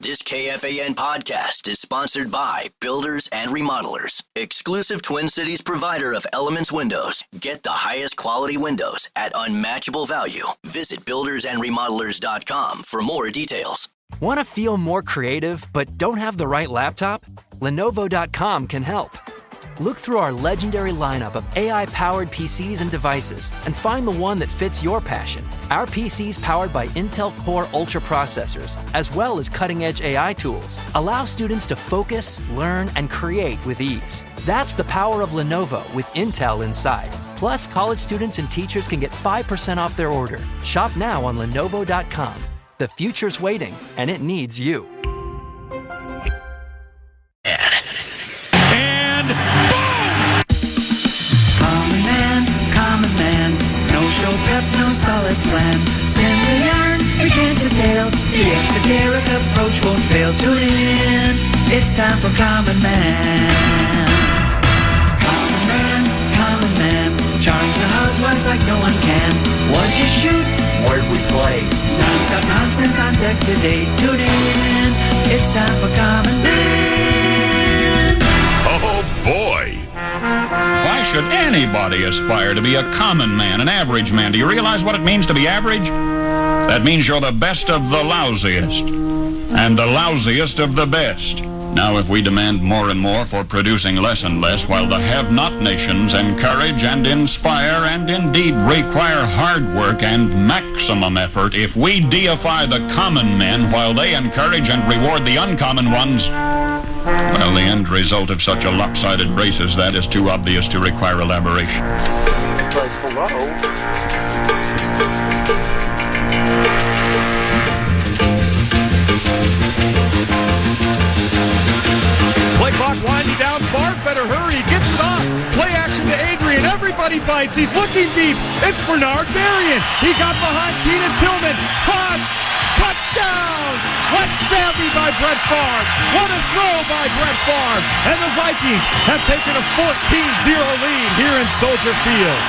This KFAN podcast is sponsored by Builders and Remodelers, exclusive Twin Cities provider of Elements Windows. Get the highest quality windows at unmatchable value. Visit buildersandremodelers.com for more details. Want to feel more creative but don't have the right laptop? Lenovo.com can help. Look through our legendary lineup of AI-powered PCs and devices and find the one that fits your passion. Our PCs powered by Intel Core Ultra processors, as well as cutting-edge AI tools, allow students to focus, learn, and create with ease. That's the power of Lenovo with Intel inside. Plus, college students and teachers can get 5% off their order. Shop now on Lenovo.com. The future's waiting, and it needs you. And boom! Common man, no show prep, no solid plan. Spins a yarn, begins a tale. The esoteric approach won't fail. Tune in, it's time for Common Man. Common man, charge the housewives like no one can. What'd you shoot? Where'd we play? Non-stop nonsense on deck today. Tune in, it's time for Common Man. Oh boy! Why should anybody aspire to be a common man, an average man? Do you realize what it means to be average? That means you're the best of the lousiest, and the lousiest of the best. Now, if we demand more and more for producing less and less, while the have-not nations encourage and inspire and indeed require hard work and maximum effort, if we deify the common men while they encourage and reward the uncommon ones, well, the end result of such a lopsided race as that is too obvious to require elaboration. Play clock winding down. Barb better hurry. He gets it off. Play action to Adrian. Everybody bites. He's looking deep. It's Bernard Marion. He got behind Keenan Tillman. Todd. Touchdown! What savvy by Brett Favre. What a throw by Brett Favre. And the Vikings have taken a 14-0 lead here in Soldier Field.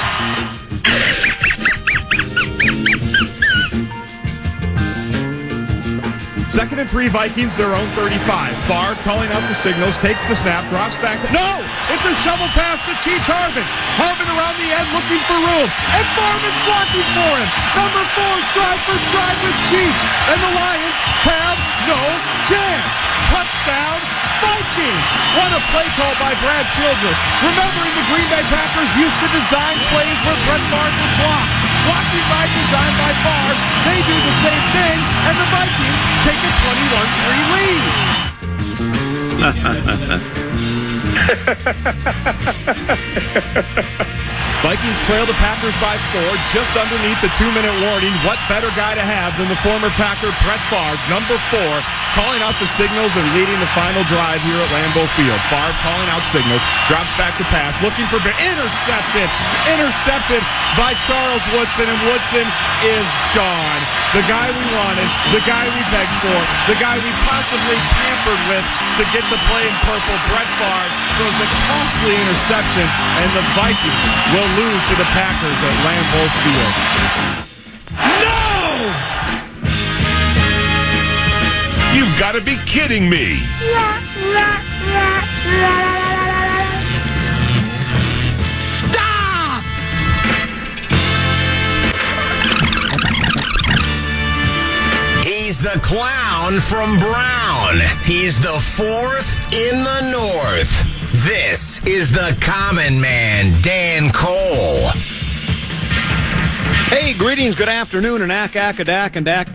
Second and 3 Vikings, their own 35. Favre calling out the signals, takes the snap, drops back. No! It's a shovel pass to Cheech Harvin. Harvin around the end looking for room. And Favre is blocking for him. Number 4, stride for stride with Cheech. And the Lions have no chance. Touchdown, Vikings! What a play call by Brad Childress. Remembering the Green Bay Packers used to design plays where Brett Favre would block. Blocking by design by Favre. They do the same thing, and the Vikings take a 21-3 lead. Vikings trail the Packers by 4, just underneath the 2-minute warning. What better guy to have than the former Packer Brett Favre, number 4, calling out the signals and leading the final drive here at Lambeau Field. Favre calling out signals, drops back to pass, looking for intercepted by Charles Woodson, and Woodson is gone. The guy we wanted, the guy we begged for, the guy we possibly tampered with to get the play in purple. Brett Favre throws a costly interception, and the Vikings will lose to the Packers at Lambeau Field. No! You've got to be kidding me! Stop! He's the clown from Brown. He's the 4th in the North. This is the Common Man, Dan Cole. Hey, greetings, good afternoon, and ack, and dak,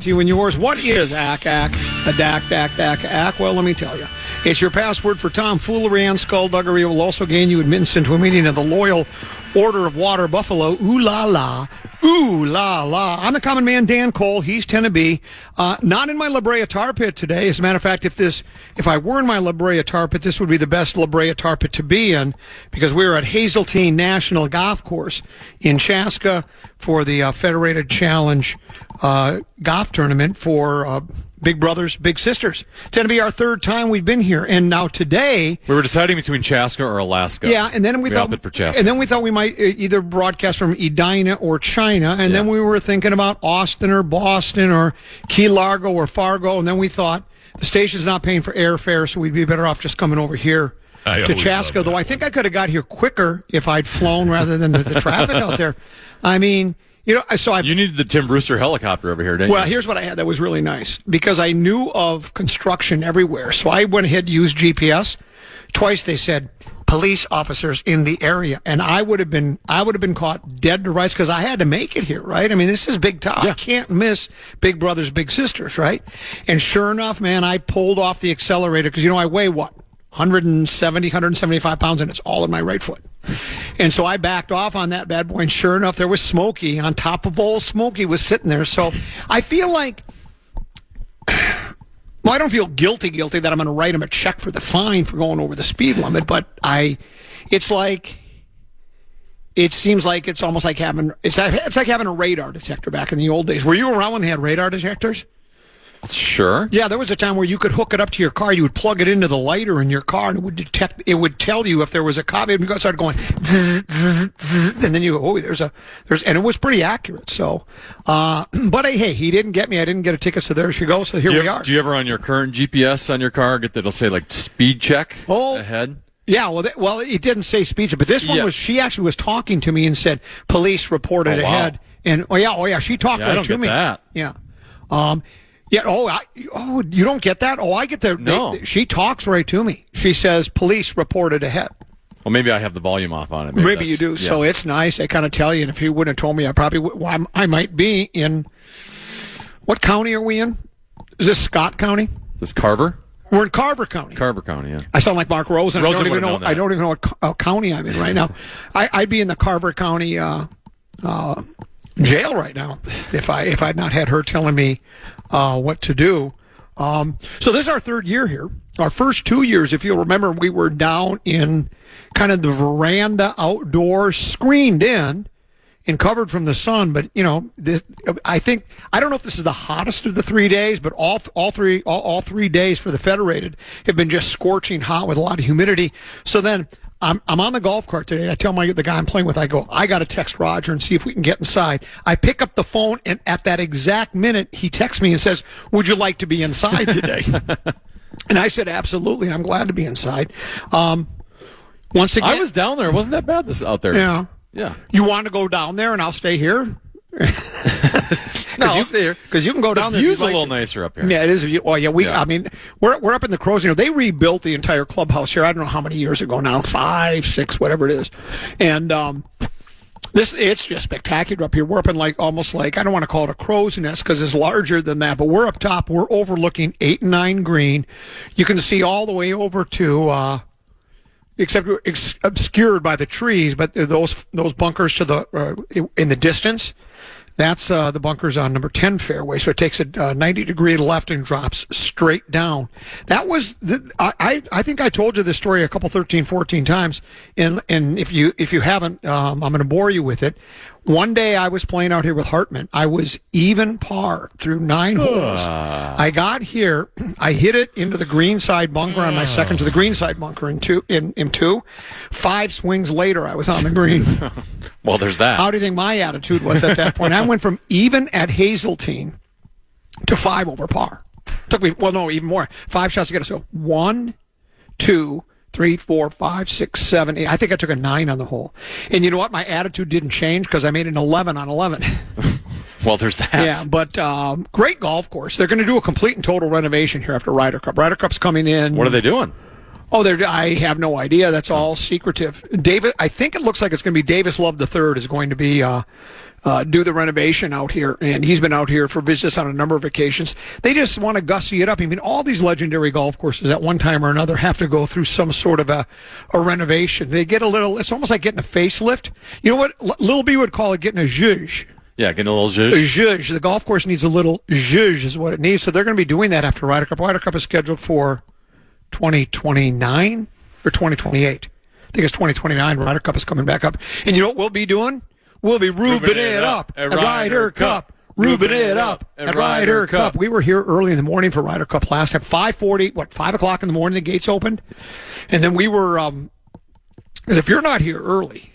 to you and yours. What is ack, a dak? Well, let me tell you. It's your password for tomfoolery and skullduggery. It will also gain you admittance into a meeting of the Loyal Order of Water Buffalo. Ooh la la. Ooh la la. I'm the Common Man, Dan Cole. He's Tennessee. Not in my La Brea tar pit today. As a matter of fact, if I were in my La Brea tar pit, this would be the best La Brea tar pit to be in, because we're at Hazeltine National Golf Course in Chaska for the Federated Challenge golf tournament for big brothers, big sisters. It's going to be our third time we've been here, and now today We were deciding between Chaska or Alaska. yeah, and then we thought opted for Chaska. and then we thought we might either broadcast from Edina or China, and then we were thinking about Austin or Boston or Key Largo or Fargo, and then we thought the station's not paying for airfare, so we'd be better off just coming over here to Chaska. Though I think I could have got here quicker if I'd flown rather than the traffic out there. I mean, you know, so You needed the Tim Brewster helicopter over here, didn't you? well, here's what I had that was really nice because I knew of construction everywhere. So I went ahead and used GPS. Twice they said police officers in the area, and I would have been caught dead to rights because I had to make it here, right? I mean, this is big town. I can't miss Big Brothers Big Sisters, right? And sure enough, man, I pulled off the accelerator because I weigh what? 175 pounds, and it's all in my right foot. And so I backed off on that bad boy, and sure enough, there was Smokey on top of old Smokey was sitting there. So I feel like, well, I don't feel guilty that I'm going to write him a check for the fine for going over the speed limit, but it seems like it's almost like it's like having a radar detector back in the old days. Were you around when they had radar detectors? Sure. Yeah, there was a time where you could hook it up to your car. You would plug it into the lighter in your car, and it would tell you if there was a cop. It would start going, zzz, zzz, zzz, and then you go, oh, and it was pretty accurate. So, but hey, he didn't get me. I didn't get a ticket, so there she goes. So here we are. Do you ever on your current GPS on your car get that'll say like speed check ahead? Yeah, well, it didn't say speed check, but this one was. She actually was talking to me and said police reported ahead, and oh yeah, she talked right to me. That. Yeah. Yeah. You don't get that? Oh, I get that. No. She talks right to me. She says, police reported ahead. Well, maybe I have the volume off on it. Maybe you do. Yeah. So it's nice. They kind of tell you. And if you wouldn't have told me, I might be in, what county are we in? Is this Scott County? Is this Carver? We're in Carver County. Carver County, yeah. I sound like Mark Rosen. I don't even know what county I'm in right now. I'd be in the Carver County jail right now if I'd not had her telling me what to do. So this is our third year here. Our first 2 years, if you'll remember, we were down in kind of the veranda outdoors, screened in and covered from the sun. But I don't know if this is the hottest of the 3 days, but all 3 days for the Federated have been just scorching hot with a lot of humidity. So then I'm on the golf cart today, and I tell the guy I'm playing with, I go, I got to text Roger and see if we can get inside. I pick up the phone, and at that exact minute, he texts me and says, would you like to be inside today? And I said, absolutely. I'm glad to be inside. Once again, I was down there. It wasn't that bad out there. Yeah. Yeah. You want to go down there, and I'll stay here? No, I'll stay here. Because you can go down there. The view's a little nicer up here. Yeah, it is. Oh, yeah. I mean, we're up in the Crows. They rebuilt the entire clubhouse here. I don't know how many years ago now, 5, 6, whatever it is. And it's just spectacular up here. We're up in almost like, I don't want to call it a crow's nest because it's larger than that, but we're up top. We're overlooking 8 and 9 green. You can see all the way over to except obscured by the trees, but those bunkers to the in the distance. That's the bunkers on number 10 fairway. So it takes a 90-degree left and drops straight down. That was I think I told you this story a couple 13, 14 times. And if you haven't, I'm going to bore you with it. One day I was playing out here with Hartman. I was even par through 9 holes. I got here. I hit it into the green side bunker on my second to the green side bunker in two. 5 swings later, I was on the green. Well, there's that. How do you think my attitude was at that point? I went from even at Hazeltine to 5 over par. Took me, even more. 5 shots to get us. So 1, 2, 3, 4, 5, 6, 7, 8. I think I took a 9 on the hole. And you know what? My attitude didn't change because I made an 11 on 11. Well, there's that. Yeah, but great golf course. They're going to do a complete and total renovation here after Ryder Cup. Ryder Cup's coming in. What are they doing? Oh, I have no idea. That's all secretive. I think it looks like it's going to be Davis Love III is going to be do the renovation out here, and he's been out here for visits on a number of occasions. They just want to gussy it up. I mean, all these legendary golf courses at one time or another have to go through some sort of a renovation. They get it's almost like getting a facelift. You know what Lil B would call it getting a zhuzh. Yeah, getting a little zhuzh. A zhuzh. The golf course needs a little zhuzh is what it needs. So they're going to be doing that after Ryder Cup. Ryder Cup is scheduled for 2029 or 2028. I think it's 2029. Ryder Cup is coming back up. And you know what we'll be doing? We'll be rubing it up. A Ryder Cup. Rubing it up at Ryder Cup. We were here early in the morning for Ryder Cup last time. 5:40, 5 o'clock in the morning, the gates opened. And then we were, because if you're not here early,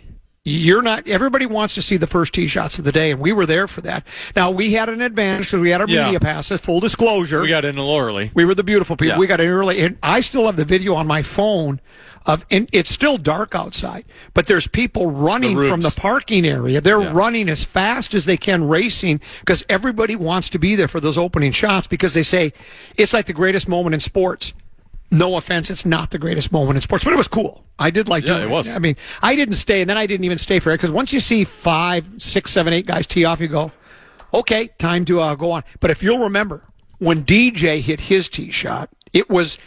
everybody wants to see the first tee shots of the day, and we were there for that. Now, we had an advantage because we had our media passes, full disclosure. We got in a little early. We were the beautiful people. Yeah. We got in early, and I still have the video on my phone and it's still dark outside, but there's people running from the parking area. They're running as fast as they can, racing, because everybody wants to be there for those opening shots because they say it's like the greatest moment in sports. No offense, it's not the greatest moment in sports, but it was cool. I did like doing it. It was. I mean, I didn't stay, and then I didn't even stay for it, because once you see 5, 6, 7, 8 guys tee off, you go, okay, time to go on. But if you'll remember, when DJ hit his tee shot, it was,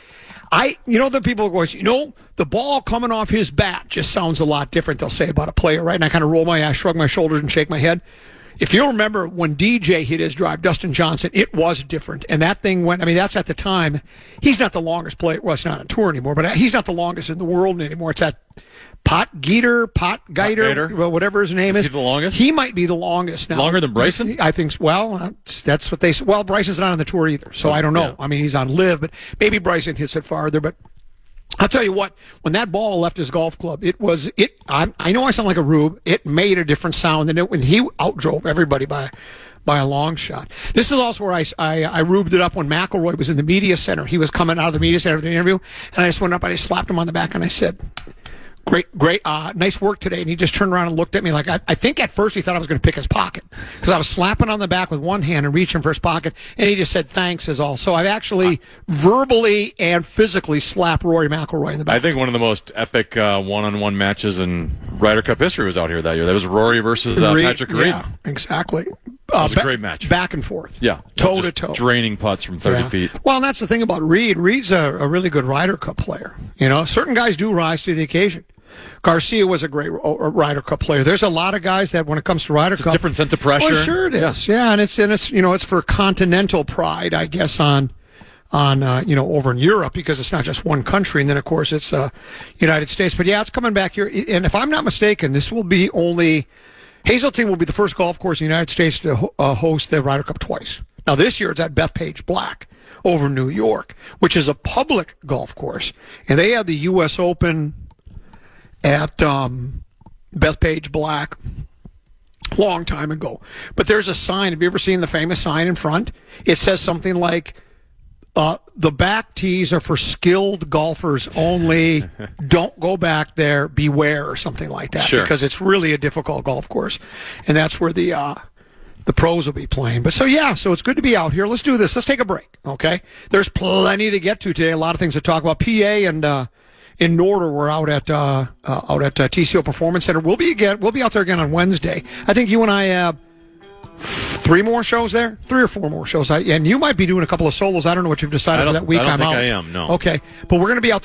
the people go, the ball coming off his bat just sounds a lot different, they'll say about a player, right? And I kind of roll my eyes, shrug my shoulders, and shake my head. If you'll remember when DJ hit his drive, Dustin Johnson, it was different. And that thing went, that's at the time, he's not the longest player. Well, it's not on tour anymore, but he's not the longest in the world anymore. It's that Pot Geiter, well, whatever his name is. Is he the longest? He might be the longest now. Longer than Bryson? I think, that's what they say. Well, Bryson's not on the tour either, so I don't know. Yeah. He's on Live, but maybe Bryson hits it farther, but I'll tell you what, when that ball left his golf club, I know I sound like a rube. It made a different sound than when he outdrove everybody by a long shot. This is also where I rubed it up when McIlroy was in the media center. He was coming out of the media center for the interview, and I just went up and I slapped him on the back and I said, Great, nice work today. And he just turned around and looked at me like, I think at first he thought I was going to pick his pocket, because I was slapping on the back with one hand and reaching for his pocket, and he just said thanks is all. So I've actually verbally and physically slapped Rory McIlroy in the back. I think one of the most epic one-on-one matches in Ryder Cup history was out here that year. That was Rory versus Patrick Reed. Yeah, exactly. It was a great match. Back and forth. Yeah. Toe to toe. Draining putts from 30 feet. Well, and that's the thing about Reed. Reed's a really good Ryder Cup player. Certain guys do rise to the occasion. Garcia was a great Ryder Cup player. There's a lot of guys that, when it comes to Ryder Cup, a different sense of pressure. Well, sure it is. Yeah, and it's for continental pride, I guess, on over in Europe, because it's not just one country, and then of course it's United States. But yeah, it's coming back here, and if I'm not mistaken, this will be Hazeltine will be the first golf course in the United States to host the Ryder Cup twice. Now this year it's at Bethpage Black over New York, which is a public golf course, and they had the U.S. Open at Bethpage Black long time ago. But there's a sign. Have you ever seen the famous sign in front? It says something like, the back tees are for skilled golfers only. Don't go back there. Beware, or something like that. Sure. Because it's really a difficult golf course. And that's where the pros will be playing. But so it's good to be out here. Let's do this. Let's take a break, okay? There's plenty to get to today. A lot of things to talk about. PA and in Norder, we're out at TCO Performance Center. We'll be out there again on Wednesday. I think you and I have 3 more shows there, 3 or 4 more shows. And you might be doing a couple of solos. I don't know what you've decided for that week. I don't I'm think out. I am. No. Okay, but we're going to be out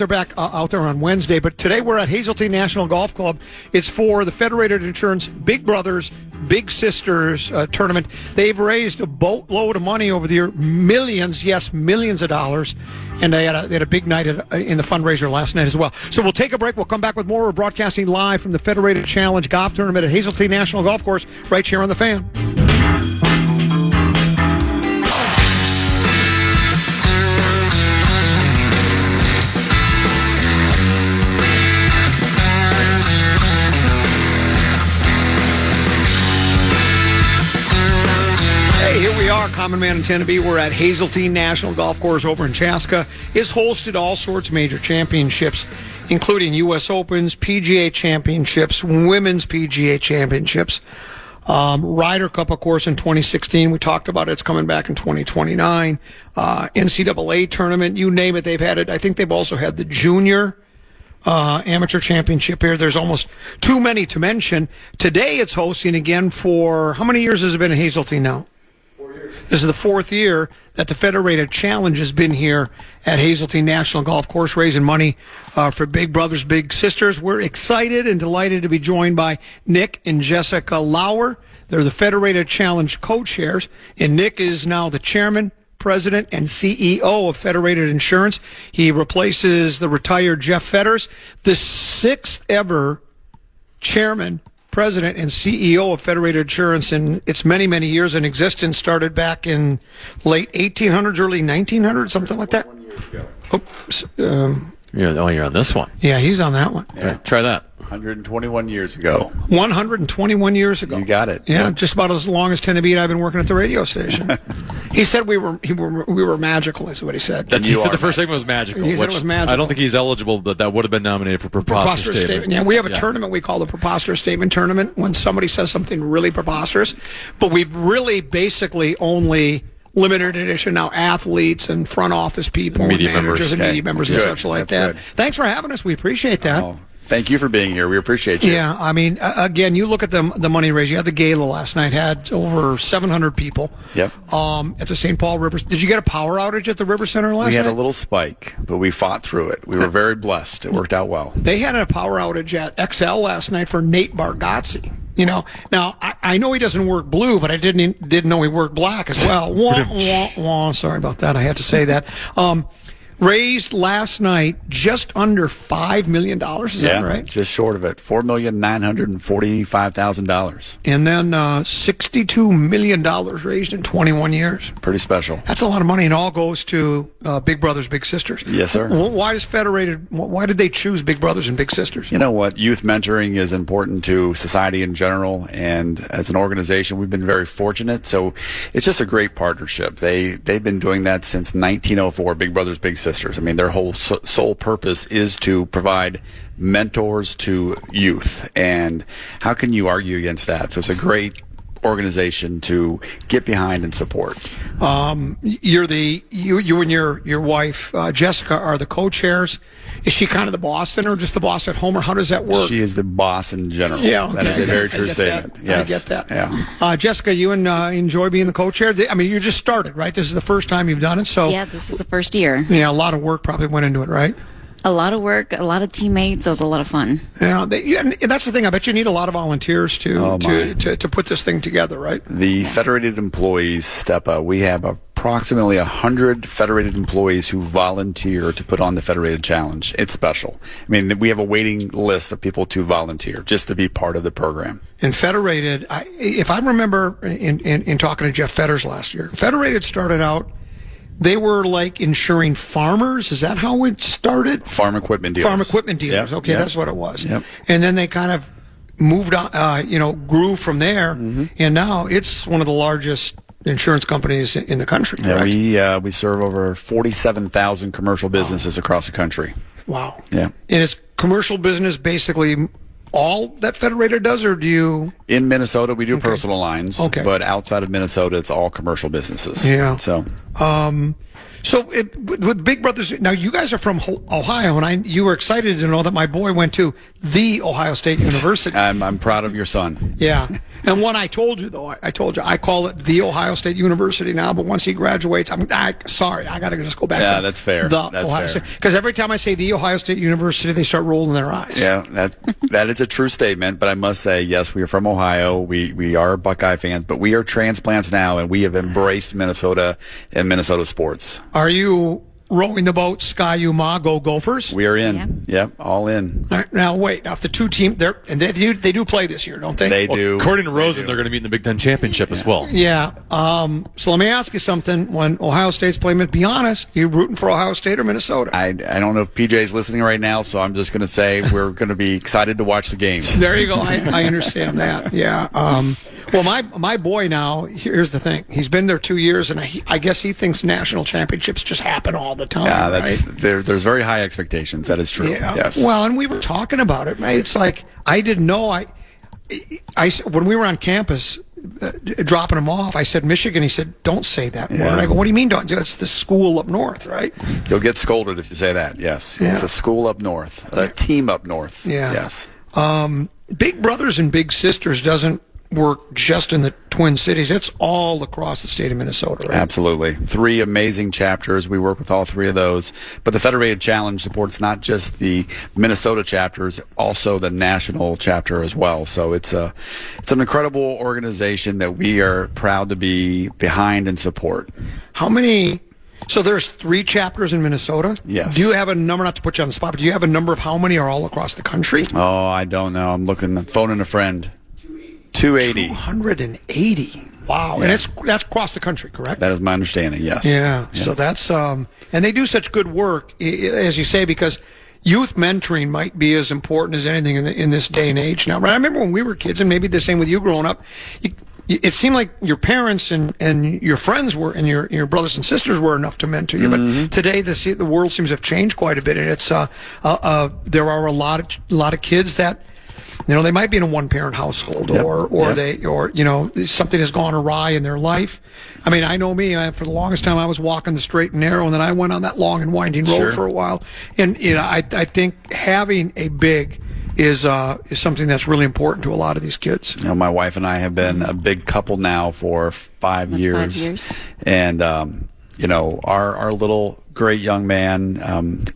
there on Wednesday. But today we're at Hazeltine National Golf Club. It's for the Federated Insurance Big Brothers Big Sisters tournament. They've raised a boatload of money over the year, millions of dollars, and they had a big night in the fundraiser last night as well. So we'll take a break. We'll come back with more. We're broadcasting live from the Federated Challenge Golf Tournament at Hazeltine National Golf Course right here on the Fan. Here we are, Common Man and 10B. We're at Hazeltine National Golf Course over in Chaska. It's hosted all sorts of major championships, including U.S. Opens, PGA Championships, Women's PGA Championships, Ryder Cup, of course, in 2016. We talked about it. It's coming back in 2029. NCAA tournament, you name it, they've had it. I think they've also had the Junior Amateur Championship here. There's almost too many to mention. Today it's hosting again for, how many years has it been in Hazeltine now? This is the 4th year that the Federated Challenge has been here at Hazeltine National Golf Course, raising money for Big Brothers Big Sisters. We're excited and delighted to be joined by Nick and Jessica Lauer. They're the Federated Challenge co-chairs, and Nick is now the chairman, president, and CEO of Federated Insurance. He replaces the retired Jeff Fetters, the 6th ever chairman, president and CEO of Federated Insurance, and it's many, many years in existence. Started back in late 1800s, early 1900s, something like that. Oops. You're on this one. Yeah, he's on that one. Yeah. Try that. 121 years ago. 121 years ago. You got it. Yeah, just about as long as 10 to beat I've been working at the radio station. He said we were magical, is what he said. He said the first segment was magical. He said it was magical. I don't think he's eligible, but that would have been nominated for preposterous statement. Yeah, we have a tournament we call the preposterous statement tournament when somebody says something really preposterous. But we've really basically only limited edition now athletes and front office people and managers and media members and such like that. Good. Thanks for having us. We appreciate that. Oh, thank you for being here. We appreciate you. Yeah, I mean, again, you look at the money raise. You had the gala last night, had over 700 people. Yep. At the St. Paul River. Did you get a power outage at the River Center last night? We had a little spike, but we fought through it. We were very blessed. It worked out well. They had a power outage at XL last night for Nate Bargatze. You know, now I know he doesn't work blue, but I didn't know he worked black as well. Wah, wah, wah. Sorry about that. I had to say that. Raised last night just under $5 million. Is that right? Just short of it. $4,945,000. And then $62 million raised in 21 years. Pretty special. That's a lot of money, and all goes to Big Brothers Big Sisters. Yes, sir. Why did they choose Big Brothers and Big Sisters? You know what? Youth mentoring is important to society in general, and as an organization, we've been very fortunate. So it's just a great partnership. They've been doing that since 1904. Big Brothers Big Sisters. I mean, their whole sole purpose is to provide mentors to youth, and how can you argue against that? So it's a great organization to get behind and support. You and your wife Jessica are the co-chairs. Is she kind of the boss then, or just the boss at home, or how does that work? She is the boss in general. Yeah, okay. That is a very true statement. Yes. I get that. Yeah. Jessica, you enjoy being the co-chair. I mean, you just started, right? This is the first time you've done it, so yeah, this is the first year. Yeah, a lot of work probably went into it, right? A lot of work, a lot of teammates. It was a lot of fun. Yeah, and that's the thing. I bet you need a lot of volunteers to put this thing together, right? The Federated employees step up. We have approximately 100 Federated employees who volunteer to put on the Federated Challenge. It's special. I mean, we have a waiting list of people to volunteer just to be part of the program. And Federated, if I remember in talking to Jeff Fetters last year, Federated started out, they were like insuring farmers. Is that how it started? Farm equipment dealers. Farm equipment dealers. Yep. Okay, Yep. That's what it was. Yep. And then they kind of moved on, grew from there. Mm-hmm. And now it's one of the largest insurance companies in the country. Yeah, we serve over 47,000 commercial businesses across the country. Wow. Yeah. And is commercial business basically all that Federated does, or do you? In Minnesota, we do personal lines. Okay. But outside of Minnesota, it's all commercial businesses. Yeah. So. With Big Brothers, now you guys are from Ohio, and you were excited to know that my boy went to the Ohio State University. I'm proud of your son. Yeah. And when I told you, though, I call it the Ohio State University now, but once he graduates, sorry, I got to just go back to that's fair. The that's Ohio fair. State. Because every time I say the Ohio State University, they start rolling their eyes. Yeah, that is a true statement, but I must say, yes, we are from Ohio. We are Buckeye fans, but we are transplants now, and we have embraced Minnesota and Minnesota sports. Are you rowing the boat, Sky Ma, go Gophers? We are in. Yep, all in. All right, now, wait. Now, if the two teams, they do play this year, don't they? They do. According to Rosen, they're going to meet in the Big Ten Championship as well. Yeah. So let me ask you something. When Ohio State's playing, be honest, you rooting for Ohio State or Minnesota? I don't know if PJ's listening right now, so I'm just going to say we're going to be excited to watch the game. There you go. I understand that. Yeah. Well, my boy now, here's the thing. He's been there 2 years, and I guess he thinks national championships just happen all the time. Yeah, right? There's very high expectations. That is true. Yeah. Yes. Well, and we were talking about it. Right? It's like I didn't know. I when we were on campus dropping him off, I said Michigan. He said, "Don't say that word." I go, "What do you mean? Don't?" It's the school up north, right? You'll get scolded if you say that. Yes. Yeah. It's a school up north, a team up north. Yeah. Yes. Big Brothers and Big Sisters doesn't work just in the Twin Cities. It's all across the state of Minnesota, right? Absolutely. 3 amazing chapters. We work with all 3 of those. But the Federated Challenge supports not just the Minnesota chapters, also the national chapter as well. So it's an incredible organization that we are proud to be behind and support. How many? So there's 3 chapters in Minnesota? Yes. Do you have a number, not to put you on the spot, but do you have a number of how many are all across the country? Oh, I don't know. I'm phoning a friend. 280. 280. Wow. Yeah. And that's across the country, correct? That is my understanding, yes. Yeah. So that's, and they do such good work, as you say, because youth mentoring might be as important as anything in this day and age now. Right? I remember when we were kids, and maybe the same with you growing up, it seemed like your parents and your friends were, and your brothers and sisters were enough to mentor you. But today, the world seems to have changed quite a bit, and it's there are a lot of kids that, they might be in a one-parent household, or something has gone awry in their life. I mean, I know me. For the longest time, I was walking the straight and narrow, and then I went on that long and winding road for a while. And I think having a big is something that's really important to a lot of these kids. My wife and I have been a big couple now for 5 years. And our little great young man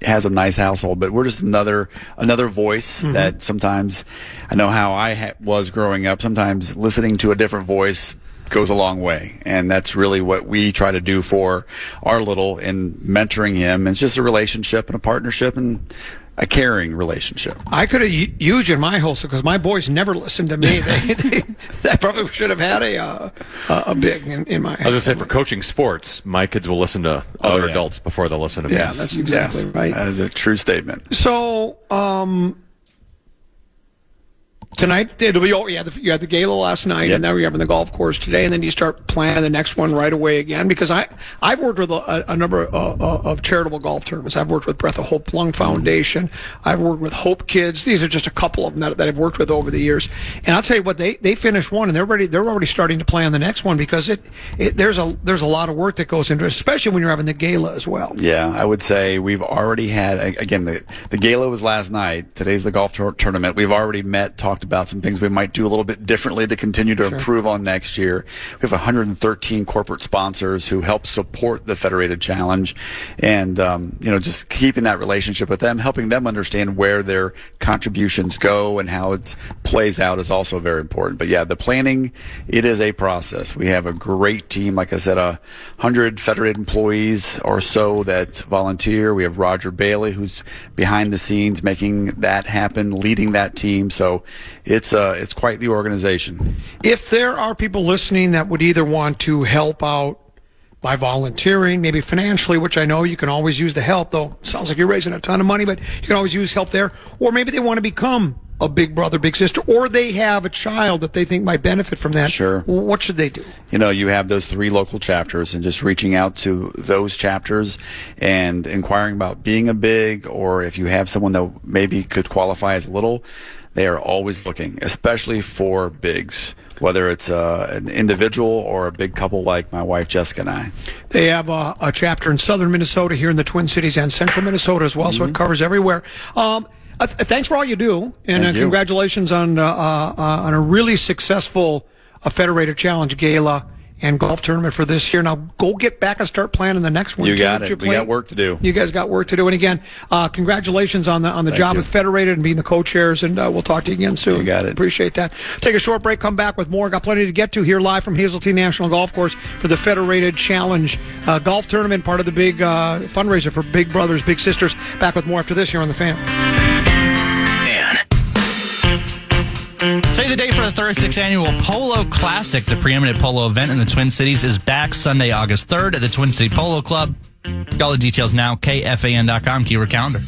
has a nice household, but we're just another voice that sometimes, I know how I was growing up, sometimes listening to a different voice goes a long way, and that's really what we try to do for our little in mentoring him. It's just a relationship and a partnership and a caring relationship. I could have used you in my household because my boys never listened to me. They probably should have had a big in my house. I was going to say, for coaching sports, my kids will listen to other adults before they'll listen to me. Yeah, that's exactly right. That is a true statement. So, tonight, you had the gala last night, and now you're having the golf course today, and then you start planning the next one right away again. Because I've worked with a number of charitable golf tournaments. I've worked with Breath of Hope Lung Foundation. I've worked with Hope Kids. These are just a couple of them that I've worked with over the years. And I'll tell you what, they finished one, and they're already starting to plan the next one, because there's a lot of work that goes into it, especially when you're having the gala as well. Yeah, I would say we've already had, again, the gala was last night. Today's the golf tournament. We've already talked about some things we might do a little bit differently to continue to improve on next year. We have 113 corporate sponsors who help support the Federated Challenge, and just keeping that relationship with them, helping them understand where their contributions go and how it plays out is also very important. But yeah, the planning, it is a process. We have a great team, like I said, 100 Federated employees or so that volunteer. We have Roger Bailey, who's behind the scenes making that happen, leading that team. So it's quite the organization. If there are people listening that would either want to help out by volunteering, maybe financially, which I know you can always use the help, though it sounds like you're raising a ton of money, but you can always use help there. Or maybe they want to become a big brother, big sister, or they have a child that they think might benefit from that. Sure. What should they do? You have those 3 local chapters, and just reaching out to those chapters and inquiring about being a big, or if you have someone that maybe could qualify as a little. They are always looking, especially for bigs, whether it's an individual or a big couple like my wife Jessica and I. They have a chapter in southern Minnesota, here in the Twin Cities, and central Minnesota as well, so it covers everywhere. Thanks for all you do, and congratulations on a really successful Federated Challenge Gala and golf tournament for this year. Now go get back and start planning the next one. You got it. We got work to do. You guys got work to do. And again, congratulations on the job with Federated and being the co-chairs. And we'll talk to you again soon. You got it. Appreciate that. Take a short break. Come back with more. Got plenty to get to here live from Hazeltine National Golf Course for the Federated Challenge golf tournament, part of the big fundraiser for Big Brothers, Big Sisters. Back with more after this here on the Fan. Save the date for the 36th annual Polo Classic. The preeminent polo event in the Twin Cities is back Sunday, August 3rd at the Twin City Polo Club. Get all the details now, KFAN.com, keyword calendar.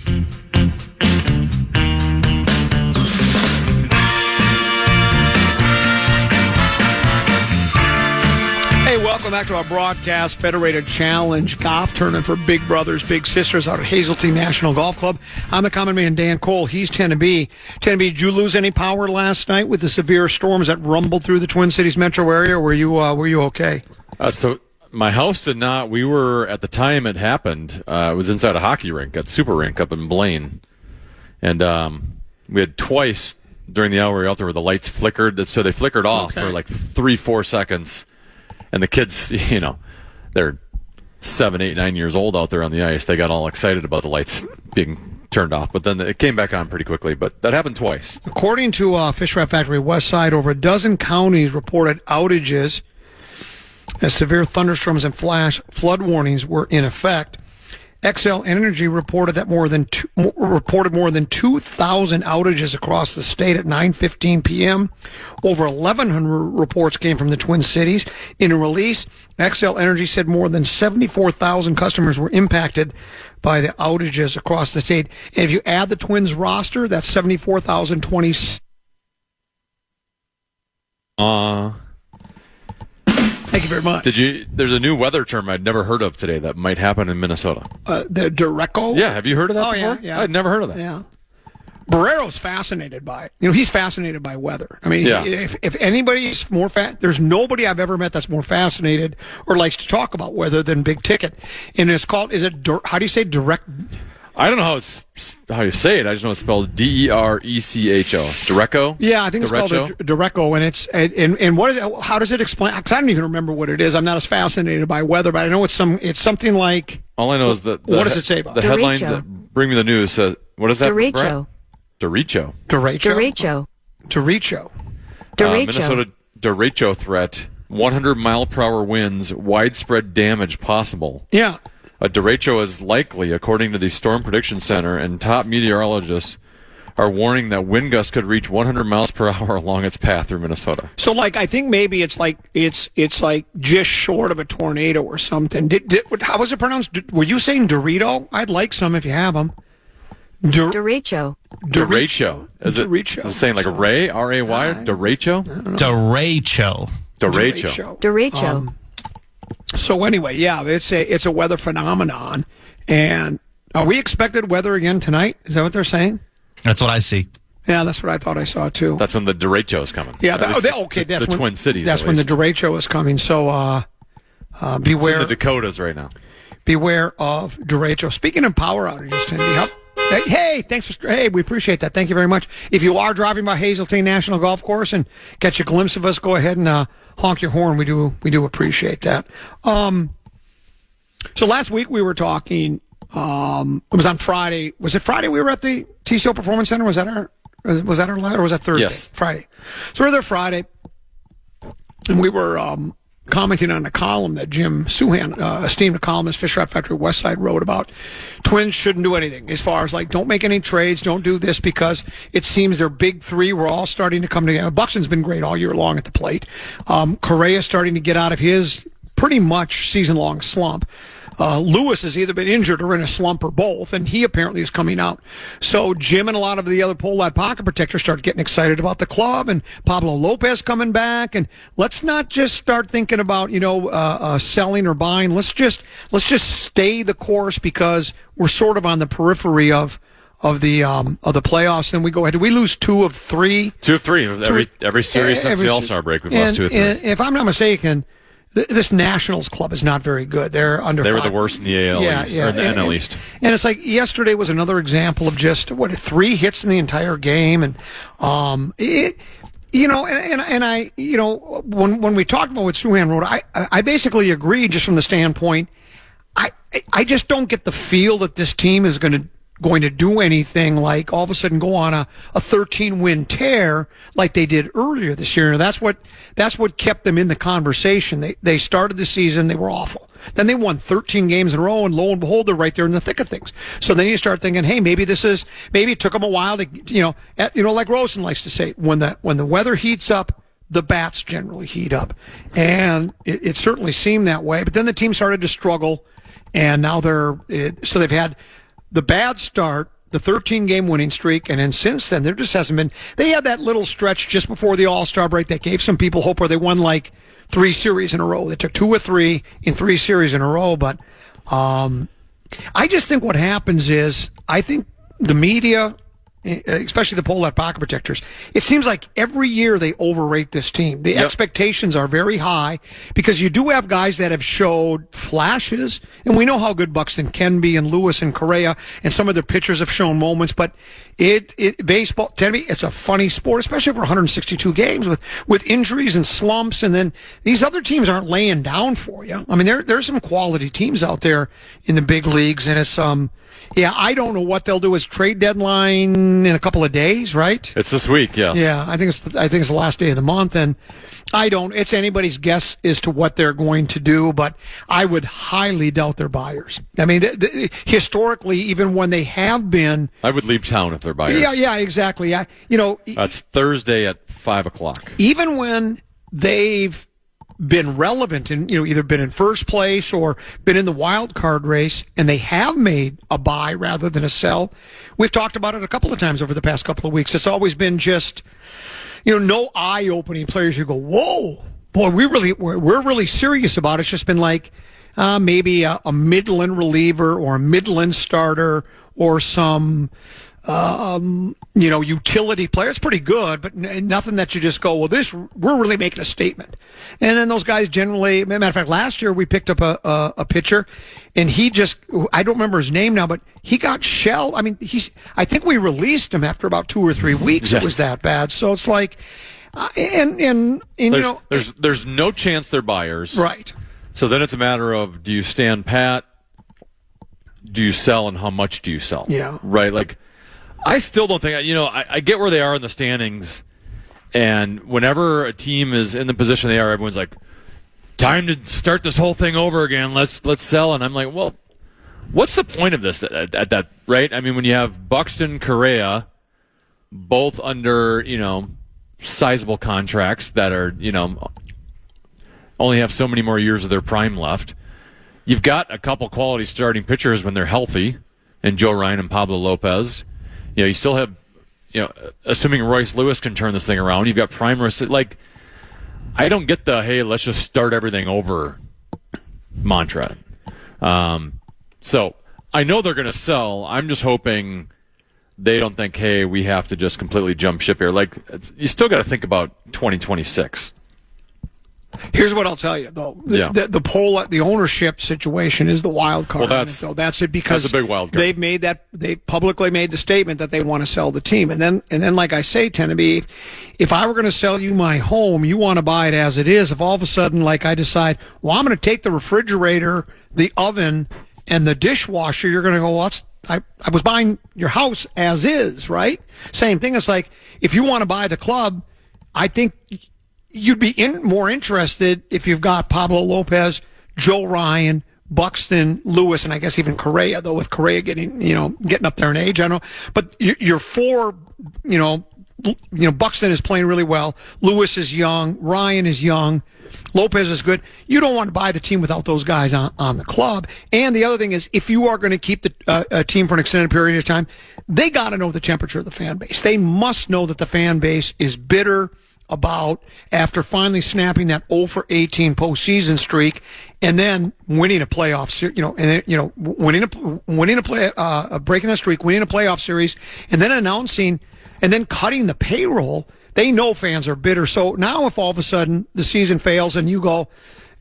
Hey, welcome back to our broadcast. Federated Challenge golf tournament for Big Brothers, Big Sisters out at Hazeltine National Golf Club. I'm the common man, Dan Cole. He's 10-B. 10-B, did you lose any power last night with the severe storms that rumbled through the Twin Cities metro area? Were you okay? So my house did not. We were, at the time it happened, it was inside a hockey rink at Super Rink up in Blaine. And we had twice during the hour we were out there where the lights flickered. So they flickered off for like 3-4 seconds. And the kids, they're 7, 8, 9 years old out there on the ice. They got all excited about the lights being turned off. But then it came back on pretty quickly. But that happened twice. According to Fish Wrap Factory West Side, over a dozen counties reported outages as severe thunderstorms and flash flood warnings were in effect. XL Energy reported that more than 2,000 outages across the state at 9:15 p.m. Over 1,100 reports came from the Twin Cities. In a release, XL Energy said more than 74,000 customers were impacted by the outages across the state. And if you add the Twins roster, that's 74,020. Thank you very much. There's a new weather term I'd never heard of today that might happen in Minnesota. The Derecho? Yeah, have you heard of that before? Yeah. I'd never heard of that. Yeah. Barrero's fascinated by it. He's fascinated by weather. I mean, Yeah. if anybody's more there's nobody I've ever met that's more fascinated or likes to talk about weather than Big Ticket. And it's called, how do you say direct? I don't know how you say it. I just know it's spelled Derecho. Derecho? Yeah, I think it's called Derecho, and and what is it? How does it explain? Because I don't even remember what it is. I'm not as fascinated by weather, but I know it's something like. All I know is that what does it say about the headlines that bring me the news? What is that? Derecho. Derecho. Derecho. Derecho. Minnesota derecho threat. 100-mile-per-hour winds. Widespread damage possible. Yeah. A derecho is likely, according to the Storm Prediction Center, and top meteorologists are warning that wind gusts could reach 100 miles per hour along its path through Minnesota. So, I think maybe it's like just short of a tornado or something. How was it pronounced? Were you saying Dorito? I'd like some if you have them. Derecho. Derecho. Is it saying like a Ray? R-A-Y? Derecho? Derecho. Derecho. So anyway, yeah, it's a weather phenomenon. And are we expected weather again tonight? Is that what they're saying? That's what I see. Yeah, that's what I thought I saw too. That's when the derecho is coming. Yeah, that's the Twin Cities. That's when the derecho is coming. So beware. It's in the Dakotas right now. Beware of derecho. Speaking of power outages, Tindy, hey, we appreciate that. Thank you very much. If you are driving by Hazeltine National Golf Course and catch a glimpse of us, go ahead and honk your horn. We do appreciate that. So last week we were talking. It was on Friday. Was it Friday? We were at the TCO Performance Center. Was that our or was that Thursday? Yes, Friday. So we were there Friday, and we were commenting on a column that Jim Suhan, esteemed columnist, Fish Wrap Factory West Side, wrote about Twins shouldn't do anything as far as don't make any trades, don't do this, because it seems their big three were all starting to come together. Buxton's been great all year long at the plate. Correa's starting to get out of his pretty much season-long slump. Lewis has either been injured or in a slump or both, and he apparently is coming out. So Jim and a lot of the other pole lad pocket protectors start getting excited about the club and Pablo Lopez coming back. And let's not just start thinking about selling or buying. Let's just stay the course, because we're sort of on the periphery of the playoffs. Then we go ahead. Did we lose 2 of 3? 2 of 3. Every series since the All-Star break, we've lost 2 of 3. If I'm not mistaken, this Nationals club is not very good. They're under. They were the worst in the AL East, or the NL East. And it's like yesterday was another example of just 3 hits in the entire game, and when we talked about what Suhan wrote, I basically agree, just from the standpoint, I just don't get the feel that this team is going to do anything like all of a sudden go on a 13-win tear like they did earlier this year. And that's what kept them in the conversation. They started the season, they were awful. Then they won 13 games in a row, and lo and behold, they're right there in the thick of things. So then you start thinking, hey, maybe it took them a while to, like Rosen likes to say, when the weather heats up, the bats generally heat up. And it certainly seemed that way. But then the team started to struggle, and now so they've had the bad start, the 13-game winning streak, and then since then, there just hasn't been. They had that little stretch just before the All-Star break that gave some people hope, where they won 3 series in a row. They took 2 or 3 in 3 series in a row. But I just think what happens is, I think the media, especially the pole lad pocket protectors, it seems like every year they overrate this team. The expectations are very high, because you do have guys that have showed flashes, and we know how good Buxton can be, and Lewis and Correa, and some of their pitchers have shown moments. But baseball, to me, it's a funny sport, especially for 162 games with injuries and slumps, and then these other teams aren't laying down for you. I mean, there's some quality teams out there in the big leagues, and it's Yeah, I don't know what they'll do. Is trade deadline in a couple of days, right? It's this week, yes. Yeah, I think it's the last day of the month, and it's anybody's guess as to what they're going to do, but I would highly doubt they're buyers. I mean, historically, even when they have been, I would leave town if they're buyers. Yeah, exactly. That's Thursday at 5:00. Even when they've been relevant and either been in first place or been in the wild card race, and they have made a buy rather than a sell. We've talked about it a couple of times over the past couple of weeks. It's always been just no eye-opening players. You go, whoa, boy, we're really serious about it. It's just been like maybe a Midland reliever or a Midland starter or some utility player. It's pretty good, but nothing that you just go, well, we're really making a statement. And then those guys generally, matter of fact, last year we picked up a pitcher, and I don't remember his name now, but he got shelled. I mean, I think we released him after about 2 or 3 weeks. Yes. It was that bad. So it's like, there's no chance they're buyers. Right. So then it's a matter of, do you stand pat? Do you sell, and how much do you sell? Yeah. Right. Like, I still don't think, I get where they are in the standings, and whenever a team is in the position they are, everyone's like, time to start this whole thing over again. Let's sell. And I'm like, well, what's the point of this at that, right? I mean, when you have Buxton, Correa, both under, sizable contracts that are, only have so many more years of their prime left. You've got a couple quality starting pitchers when they're healthy, and Joe Ryan and Pablo Lopez. You still have, assuming Royce Lewis can turn this thing around, you've got prime. Like, I don't get the, hey, let's just start everything over mantra. So I know they're going to sell. I'm just hoping they don't think, hey, we have to just completely jump ship here. Like, you still got to think about 2026. Here's what I'll tell you, though. The ownership situation is the wild card. Well, that's it, because that's a big wild card. They publicly made the statement that they want to sell the team. And then like I say, Teneby, if I were going to sell you my home, you want to buy it as it is. If all of a sudden, like, I decide, well, I'm going to take the refrigerator, the oven, and the dishwasher, you're going to go, well, I was buying your house as is, right? Same thing. It's like, if you want to buy the club, I think you'd be more interested if you've got Pablo Lopez, Joe Ryan, Buxton, Lewis, and I guess even Correa, though, with Correa getting up there in age. I know, but you're four, Buxton is playing really well. Lewis is young. Ryan is young. Lopez is good. You don't want to buy the team without those guys on the club. And the other thing is, if you are going to keep a team for an extended period of time, they got to know the temperature of the fan base. They must know that the fan base is bitter about, after finally snapping that 0-for-18 postseason streak, and then winning a playoff series, breaking that streak, winning a playoff series, and then announcing, and then cutting the payroll. They know fans are bitter. So now, if all of a sudden the season fails and you come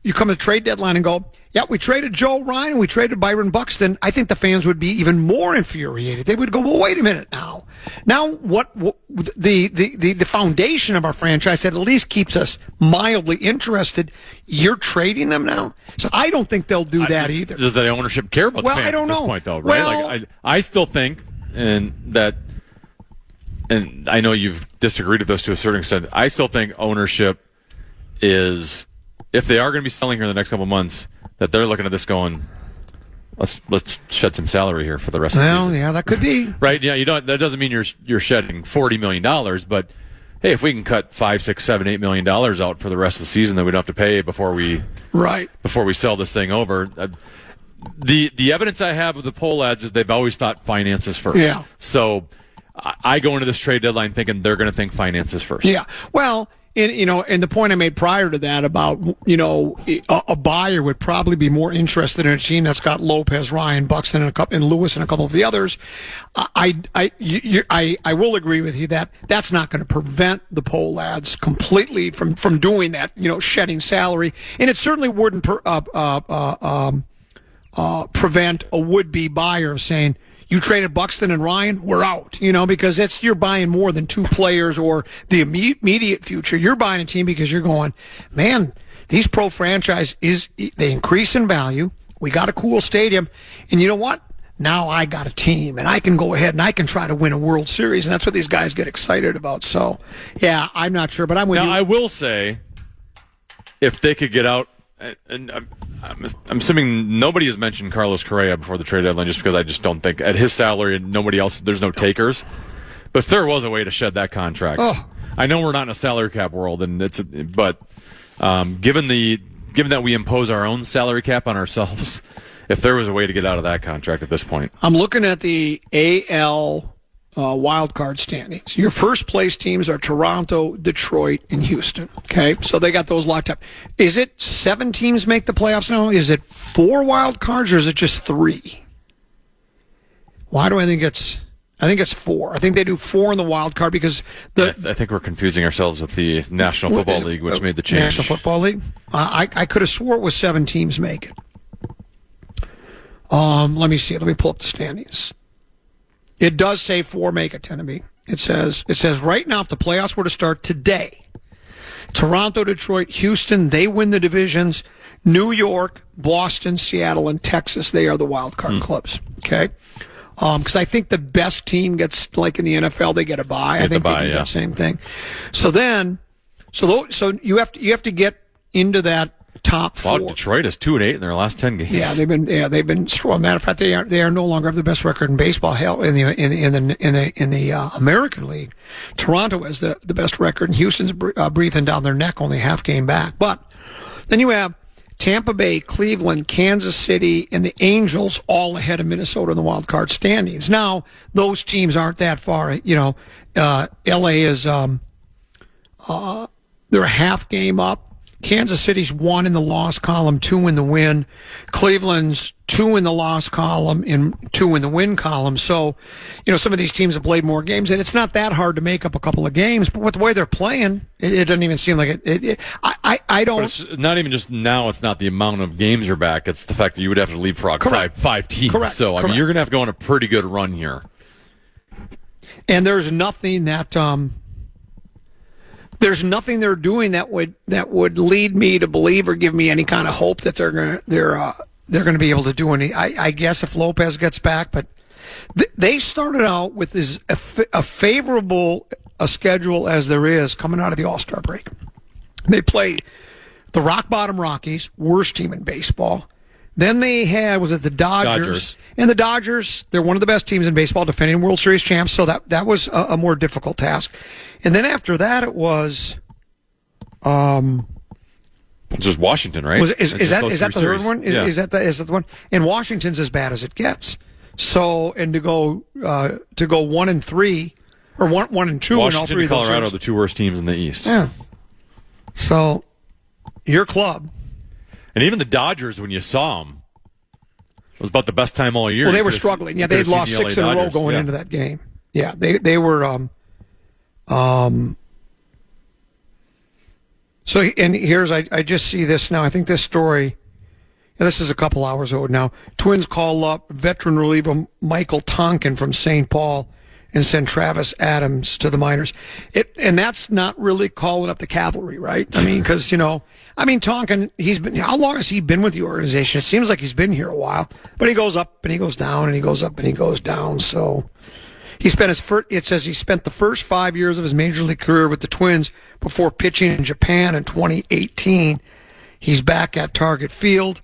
to the trade deadline and go, yeah, we traded Joe Ryan and we traded Byron Buxton, I think the fans would be even more infuriated. They would go, well, wait a minute now. Now, what the foundation of our franchise that at least keeps us mildly interested, you're trading them now? So I don't think they'll do that either. Does the ownership care about the fans I don't at this know. point, though, right? Well, I still think, and I know you've disagreed with this to a certain extent, I still think ownership is, if they are going to be selling here in the next couple of months, that they're looking at this going, let's shed some salary here for the rest of the season. Well, yeah, that could be. Right? Yeah, that doesn't mean you're shedding $40 million, but hey, if we can cut $5, $6, $7, $8 million out for the rest of the season that we don't have to pay before we sell this thing over. The evidence I have of the poll ads is they've always thought finances first. Yeah. So I go into this trade deadline thinking they're going to think finances first. Yeah. Well, and the point I made prior to that about, a buyer would probably be more interested in a team that's got Lopez, Ryan, Buxton, and Lewis, and a couple of the others. I will agree with you that that's not going to prevent the poll ads completely from doing that, shedding salary, and it certainly wouldn't prevent a would-be buyer saying, you traded Buxton and Ryan, we're out, because you're buying more than two players or the immediate future. You're buying a team because you're going, man, these they increase in value. We got a cool stadium. And you know what? now I got a team, and I can go ahead and I can try to win a World Series, and that's what these guys get excited about. So, yeah, I'm not sure, but I'm with you. Now, I will say, if they could get out, and I'm assuming nobody has mentioned Carlos Correa before the trade deadline, just because I just don't think at his salary and nobody else, there's no takers. But if there was a way to shed that contract, I know we're not in a salary cap world, but given that we impose our own salary cap on ourselves, if there was a way to get out of that contract at this point. I'm looking at the AL wild card standings. Your first place teams are Toronto, Detroit, and Houston. Okay, so they got those locked up. Is it 7 teams make the playoffs now? Is it 4 wild cards, or is it just 3? Why do I think it's? I think it's 4. I think they do 4 in the wild card because I think we're confusing ourselves with the National Football League, which made the change. National Football League. I could have swore it was 7 teams make it. Let me see. Let me pull up the standings. It does say 4 make it, Tenneby. It says right now, if the playoffs were to start today, Toronto, Detroit, Houston, they win the divisions. New York, Boston, Seattle, and Texas, they are the wild card clubs. Okay. Because I think the best team gets, like in the NFL, they get a bye. I think they do that same thing. So you have to get into that top 4. Well, Detroit is 2-8 in their last 10 games. Yeah, they've been strong. Matter of fact, they are no longer have the best record in baseball. Hell, in the American League, Toronto has the best record, and Houston's breathing down their neck, only half game back. But then you have Tampa Bay, Cleveland, Kansas City, and the Angels all ahead of Minnesota in the wild card standings. Now, those teams aren't that far. LA is they're a half game up. Kansas City's 1 in the loss column, 2 in the win. Cleveland's 2 in the loss column and 2 in the win column. So, some of these teams have played more games, and it's not that hard to make up a couple of games. But with the way they're playing, it doesn't even seem like it. I don't. But it's not even just now. It's not the amount of games you're back. It's the fact that you would have to leapfrog five teams. Correct. So Correct. You're going to have to go on a pretty good run here. And there's nothing that. There's nothing they're doing that would lead me to believe or give me any kind of hope that they're going to be able to do any. I guess if Lopez gets back, but they started out with a favorable schedule as there is coming out of the All-Star break. They played the rock bottom Rockies, worst team in baseball. Then they had, was it the Dodgers? And the Dodgers, they're one of the best teams in baseball, defending World Series champs, so that was a more difficult task. And then after that, it was... It's just Washington, right? Is that the third one? Yeah. Is that the one? And Washington's as bad as it gets. So, and to go 1-3, or 1-2 Washington in all 3 and Colorado of those are the 2 worst teams in the East. Yeah. So, your club... And even the Dodgers, when you saw them, it was about the best time all year. Well, they were struggling. Yeah, they had lost 6 in a row going into that game. Yeah, they were. So, and here's I just see this now. I think this story. And this is a couple hours old now. Twins call up veteran reliever Michael Tonkin from St. Paul and send Travis Adams to the minors. And that's not really calling up the cavalry, right? I mean, because, Tonkin, how long has he been with the organization? It seems like he's been here a while, but he goes up and he goes down and he goes up and he goes down. So it says he spent the first 5 years of his major league career with the Twins before pitching in Japan in 2018. He's back at Target Field.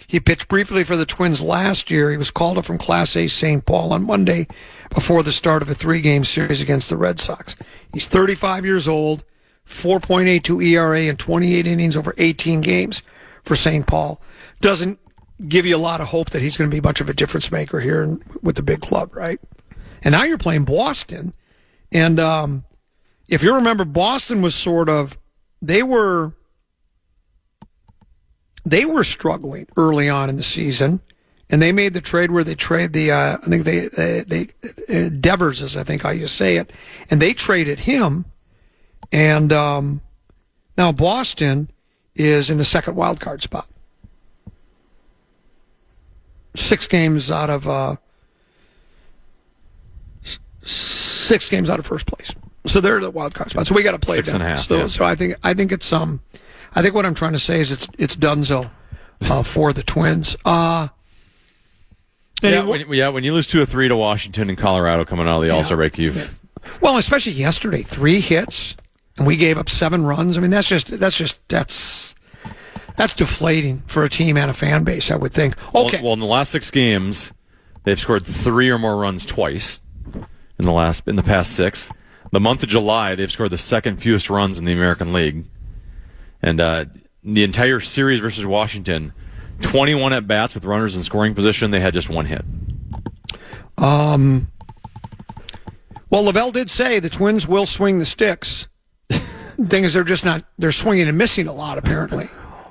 He pitched briefly for the Twins last year. He was called up from Class A St. Paul on Monday before the start of a 3-game series against the Red Sox. He's 35 years old, 4.82 ERA in 28 innings over 18 games for St. Paul. Doesn't give you a lot of hope that he's going to be much of a difference maker here with the big club, right? And now you're playing Boston. And if you remember, Boston was they were struggling early on in the season, and they made the trade where they trade Devers, is I think how you say it, and they traded him, and now Boston is in the second wild card spot, 6 games out of first place, so they're the wild card spot. So we got to play 6.5. them. So I think it's I think what I'm trying to say is it's donezo for the Twins. When you lose 2 or 3 to Washington and Colorado coming out of the All-Star break, well, especially yesterday, 3 hits, and we gave up 7 runs. I mean, that's deflating for a team and a fan base, I would think. Okay. Well, in the last 6 games, they've scored 3 or more runs twice in the past 6. The month of July, they've scored the second fewest runs in the American League. And the entire series versus Washington, 21 at-bats with runners in scoring position, they had just 1 hit. Well, Lavelle did say the Twins will swing the sticks. The thing is, they're swinging and missing a lot, apparently.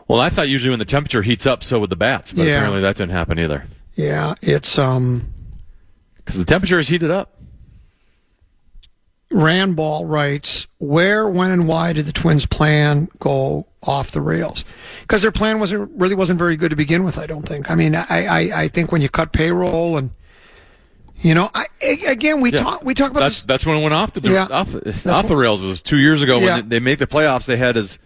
Well, I thought usually when the temperature heats up, so would the bats, but apparently that didn't happen either. Yeah, it's because the temperature is heated up. Randball writes, where, when, and why did the Twins' plan go off the rails? Because their plan wasn't very good to begin with, I don't think. I mean, I think when you cut payroll and, we talk about this. That's when it went off the rails. It was 2 years ago when they made the playoffs. They had as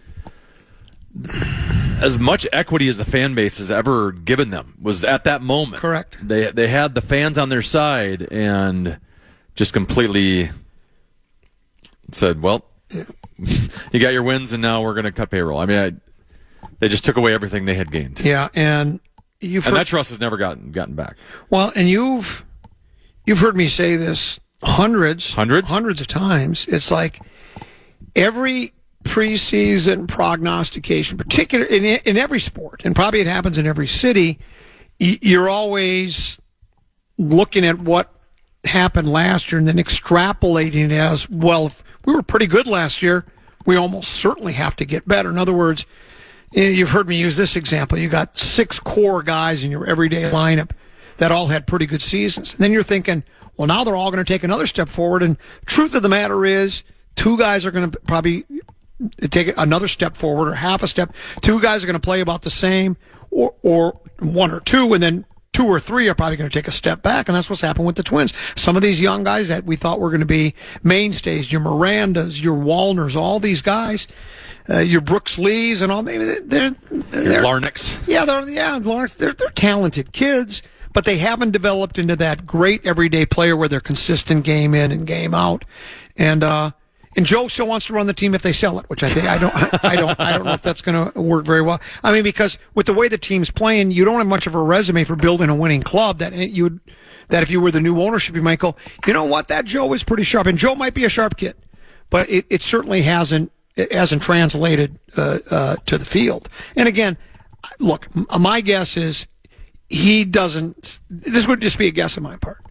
much equity as the fan base has ever given them was at that moment. Correct. They had the fans on their side and just completely said, well, you got your wins and now we're going to cut payroll. I mean, they just took away everything they had gained. Yeah, and that trust has never gotten back. Well, and you've heard me say this hundreds of times. It's like every preseason prognostication, particularly in every sport, and probably it happens in every city, you're always looking at what happened last year and then extrapolating it as, well, if we were pretty good last year, we almost certainly have to get better. In other words, you've heard me use this example. You got 6 core guys in your everyday lineup that all had pretty good seasons. And then you're thinking, well, now they're all going to take another step forward. And truth of the matter is, 2 guys are going to probably take another step forward or half a step. 2 guys are going to play about the same, or 1 or 2, and then 2 or 3 are probably going to take a step back, and that's what's happened with the Twins. Some of these young guys that we thought were going to be mainstays, your Mirandas, your Wallners, all these guys, your Brooks Lees and all, maybe they're Larnacks. They're talented kids, but they haven't developed into that great everyday player where they're consistent game in and game out. And Joe still wants to run the team if they sell it, which I think I don't know if that's going to work very well. I mean, because with the way the team's playing, you don't have much of a resume for building a winning club that if you were the new ownership, you might go, you know what, that Joe is pretty sharp, and Joe might be a sharp kid, but it certainly hasn't translated to the field. And again, look, my guess is he doesn't. This would just be a guess on my part.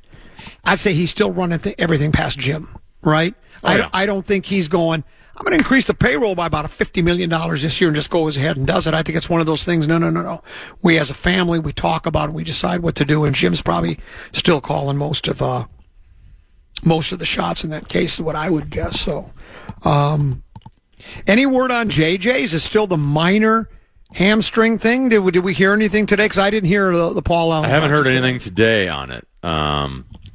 I'd say he's still running everything past Jim, right? I don't think he's going, I'm going to increase the payroll by about $50 million this year and just goes ahead and does it. I think it's one of those things. No. We as a family, we talk about it, we decide what to do, and Jim's probably still calling most of the shots in that case, is what I would guess. So, any word on JJ? Is it still the minor hamstring thing? Did we hear anything today? Because I didn't hear the Paul Allen. I haven't heard anything today on it.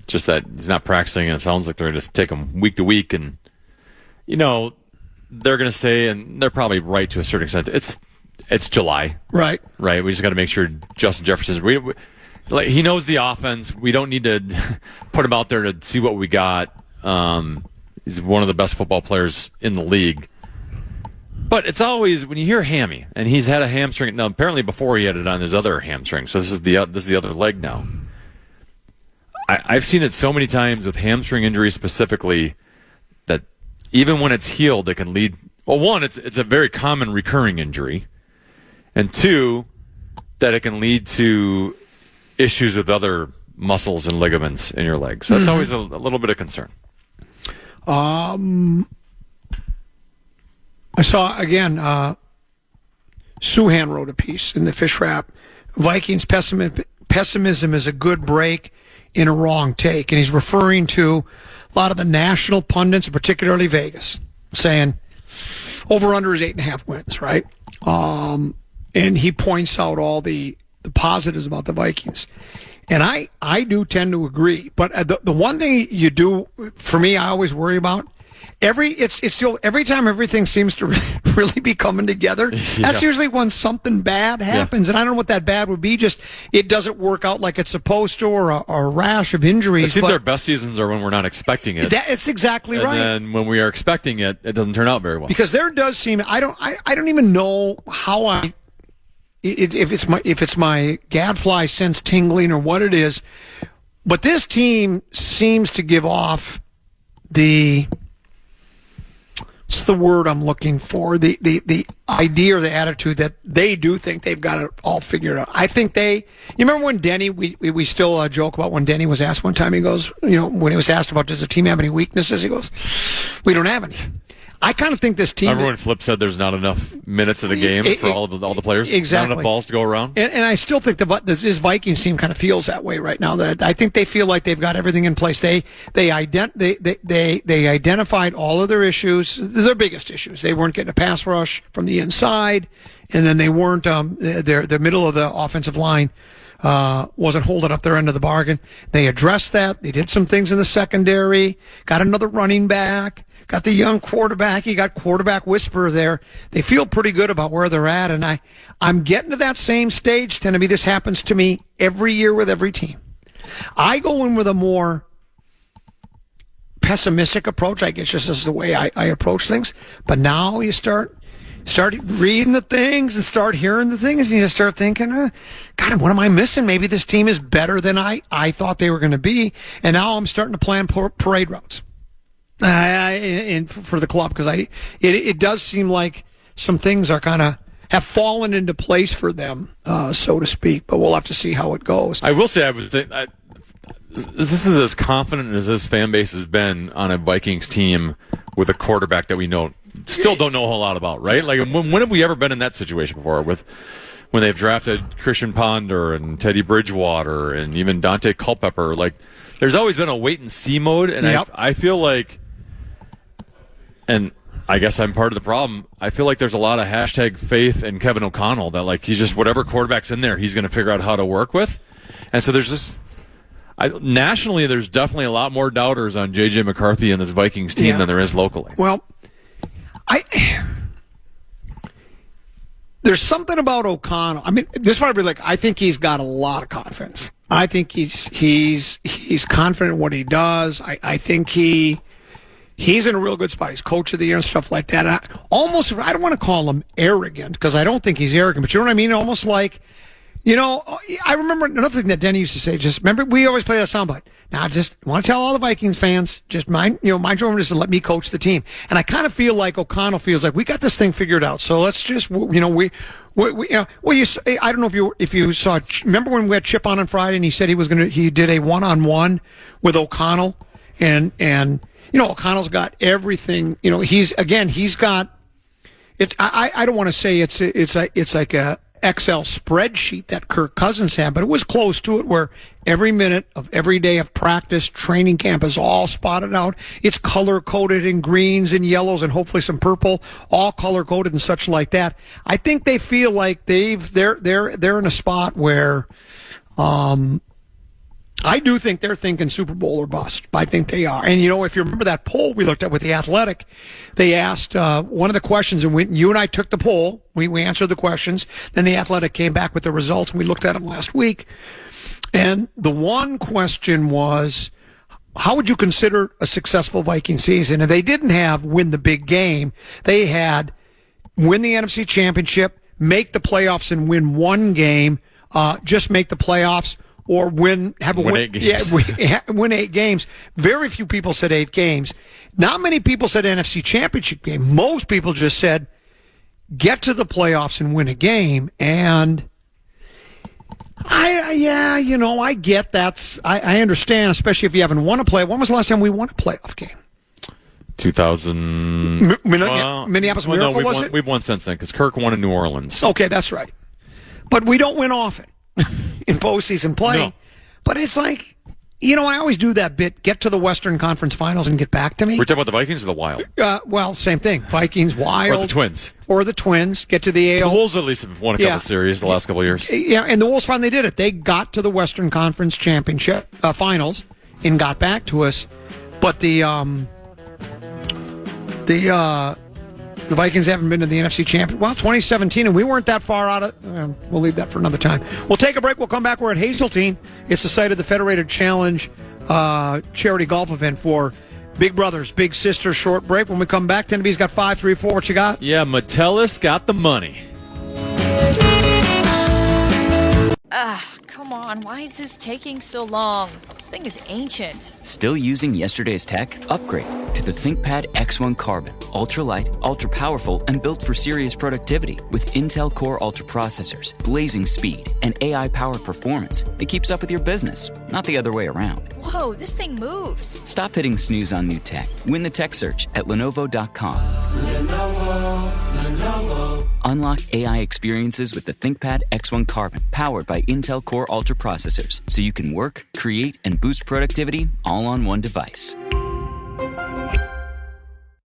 Just that he's not practicing, and it sounds like they're going to take him week to week. And, they're going to say, and they're probably right to a certain extent, it's July. Right. We just got to make sure Justin Jefferson's he knows the offense. We don't need to put him out there to see what we got. He's one of the best football players in the league. But it's always, when you hear hammy, and he's had a hamstring. Now, apparently before he had it on his other hamstring, so this is the other leg now. I've seen it so many times with hamstring injuries specifically that even when it's healed, it can lead. Well, one, it's a very common recurring injury, and 2, that it can lead to issues with other muscles and ligaments in your legs. So it's always a little bit of concern. I saw again. Suhan wrote a piece in the Fish Wrap. Vikings pessimism is a good break in a wrong take. And he's referring to a lot of the national pundits, particularly Vegas, saying over-under is 8.5 wins, right? And he points out all the positives about the Vikings. And I do tend to agree. But the one thing you do, for me, I always worry about, every time everything seems to really be coming together, that's usually when something bad happens. And I don't know what that bad would be. Just it doesn't work out like it's supposed to, or a rash of injuries. It seems our best seasons are when we're not expecting it. It's exactly right. And then when we are expecting it, it doesn't turn out very well. Because there does seem I don't even know how if it's my gadfly sense tingling or what it is, but this team seems to give off what's the word I'm looking for? The idea or the attitude that they do think they've got it all figured out. I think you remember when Denny, we still joke about when Denny was asked one time, he goes, when he was asked about does the team have any weaknesses, he goes, we don't have any. I kind of think this team. Remember when Flip said there's not enough minutes of the game for all the players? Exactly. Not enough balls to go around? And I still think this Vikings team kind of feels that way right now. That I think they feel like they've got everything in place. They identified all of their issues, their biggest issues. They weren't getting a pass rush from the inside, and then they weren't the middle of the offensive line wasn't holding up their end of the bargain. They addressed that. They did some things in the secondary, got another running back, got the young quarterback. You got quarterback whisperer there. They feel pretty good about where they're at, and I'm getting to that same stage, Tenneby. This happens to me every year with every team. I go in with a more pessimistic approach. I guess just as the way I approach things. But now you start reading the things and start hearing the things, and you start thinking, God, what am I missing? Maybe this team is better than I thought they were going to be. And now I'm starting to plan parade routes for the club, because it does seem like some things are kind of have fallen into place for them, so to speak. But we'll have to see how it goes. I will say, I would think this is as confident as this fan base has been on a Vikings team with a quarterback that we still don't know a whole lot about, right? Like, when have we ever been in that situation before when they've drafted Christian Ponder and Teddy Bridgewater and even Dante Culpepper? Like, there's always been a wait and see mode, and I feel like, and I guess I'm part of the problem, I feel like there's a lot of hashtag faith in Kevin O'Connell that, like, he's just whatever quarterback's in there, he's going to figure out how to work with. And so there's this. Nationally, there's definitely a lot more doubters on J.J. McCarthy and this Vikings team than there is locally. Well, there's something about O'Connell. I mean, this might be like, I think he's got a lot of confidence. I think he's confident in what he does. I think he's in a real good spot. He's coach of the year and stuff like that. I don't want to call him arrogant, because I don't think he's arrogant, but you know what I mean? Almost like, I remember another thing that Denny used to say. Just remember, we always play that soundbite. Now, I just want to tell all the Vikings fans, just mind your own business and let me coach the team. And I kind of feel like O'Connell feels like we got this thing figured out. So let's just, I don't know if you saw. Remember when we had Chip on Friday and he said he did a one-on-one with O'Connell, and O'Connell's got everything. He's got it. I don't want to say it's like a Excel spreadsheet that Kirk Cousins had, but it was close to it, where every minute of every day of practice, training camp is all spotted out. It's color coded in greens and yellows and hopefully some purple, all color coded and such like that. I think they feel like they're in a spot where, I do think they're thinking Super Bowl or bust. I think they are. And, if you remember that poll we looked at with The Athletic, they asked one of the questions, and you and I took the poll. We answered the questions. Then The Athletic came back with the results, and we looked at them last week. And the one question was, how would you consider a successful Viking season? And they didn't have win the big game. They had win the NFC Championship, make the playoffs and win one game, just make the playoffs, or win 8 games. Win 8 games. Very few people said 8 games. Not many people said NFC Championship game. Most people just said get to the playoffs and win a game. And I get that. I understand, especially if you haven't won a playoff. When was the last time we won a playoff game? 2000. Minneapolis Miracle, no, was it? We've won since then, because Kirk won in New Orleans. Okay, that's right. But we don't win often in postseason play. No. But it's like, I always do that bit, get to the Western Conference Finals and get back to me. We're talking about the Vikings or the Wild? Well, same thing. Vikings, Wild. Or the Twins. Get to the AL. The Wolves at least have won a couple series the last couple of years. Yeah, and the Wolves finally did it. They got to the Western Conference Championship Finals and got back to us. But The Vikings haven't been to the NFC Championship. Well, 2017, and we weren't that far out of. We'll leave that for another time. We'll take a break. We'll come back. We're at Hazeltine. It's the site of the Federated Challenge charity golf event for Big Brothers, Big Sisters. Short break. When we come back, 10B's got 534. What you got? Yeah, Metellus got the money. Come on, why is this taking so long? This thing is ancient. Still using yesterday's tech? Upgrade to the ThinkPad X1 Carbon. Ultra-light, ultra-powerful, and built for serious productivity with Intel Core Ultra processors, blazing speed, and AI-powered performance that keeps up with your business, not the other way around. Whoa, this thing moves. Stop hitting snooze on new tech. Win the tech search at Lenovo.com. Lenovo. Unlock AI experiences with the ThinkPad X1 Carbon, powered by Intel Core Ultra processors, so you can work, create, and boost productivity all on one device.